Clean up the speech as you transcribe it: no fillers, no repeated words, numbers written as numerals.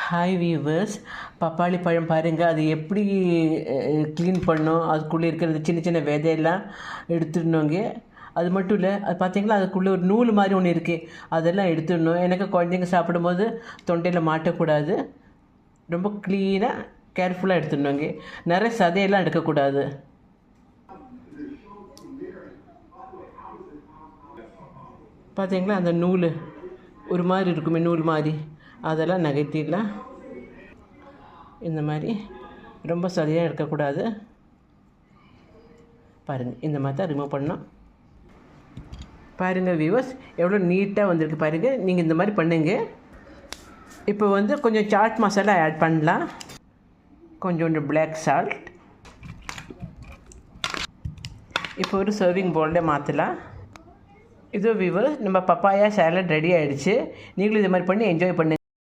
Hi viewers, பப்பாளி பழம் பாருங்கள். அது எப்படி க்ளீன் பண்ணோம், அதுக்குள்ளே இருக்கிறது சின்ன சின்ன விதையெல்லாம் எடுத்துடணுங்க. அது மட்டும் இல்லை, அது பார்த்தீங்களா, அதுக்குள்ளே ஒரு நூல் மாதிரி ஒன்று இருக்குது, அதெல்லாம் எடுத்துடணும். எனக்கு குழந்தைங்க சாப்பிடும்போது தொண்டையில் மாட்டக்கூடாது. ரொம்ப க்ளீனாக கேர்ஃபுல்லாக எடுத்துடணுங்க. நிறைய சதையெல்லாம் எடுக்கக்கூடாது. பார்த்தீங்களா, அந்த நூல் ஒரு மாதிரி இருக்குமே, நூல் மாதிரி, அதெல்லாம் நகர்த்திடலாம். இந்த மாதிரி ரொம்ப சரியாக இருக்கக்கூடாது. பாருங்கள், இந்த மாதிரி தான் ரிமூவ் பண்ணோம். பாருங்கள் வியூவர்ஸ், எவ்வளோ நீட்டாக வந்திருக்கு பாருங்கள். நீங்கள் இந்த மாதிரி பண்ணுங்க. இப்போ கொஞ்சம் சாட் மசாலா ஆட் பண்ணலாம். கொஞ்சோண்டு பிளாக் சால்ட். இப்போ ஒரு சர்விங் பவுலில் மாற்றலாம். இதோ வியூவர்ஸ், நம்ம பப்பாயா சாலட் ரெடி ஆகிடுச்சு. நீங்களும் இது மாதிரி பண்ணி என்ஜாய் பண்ணுங்கள்.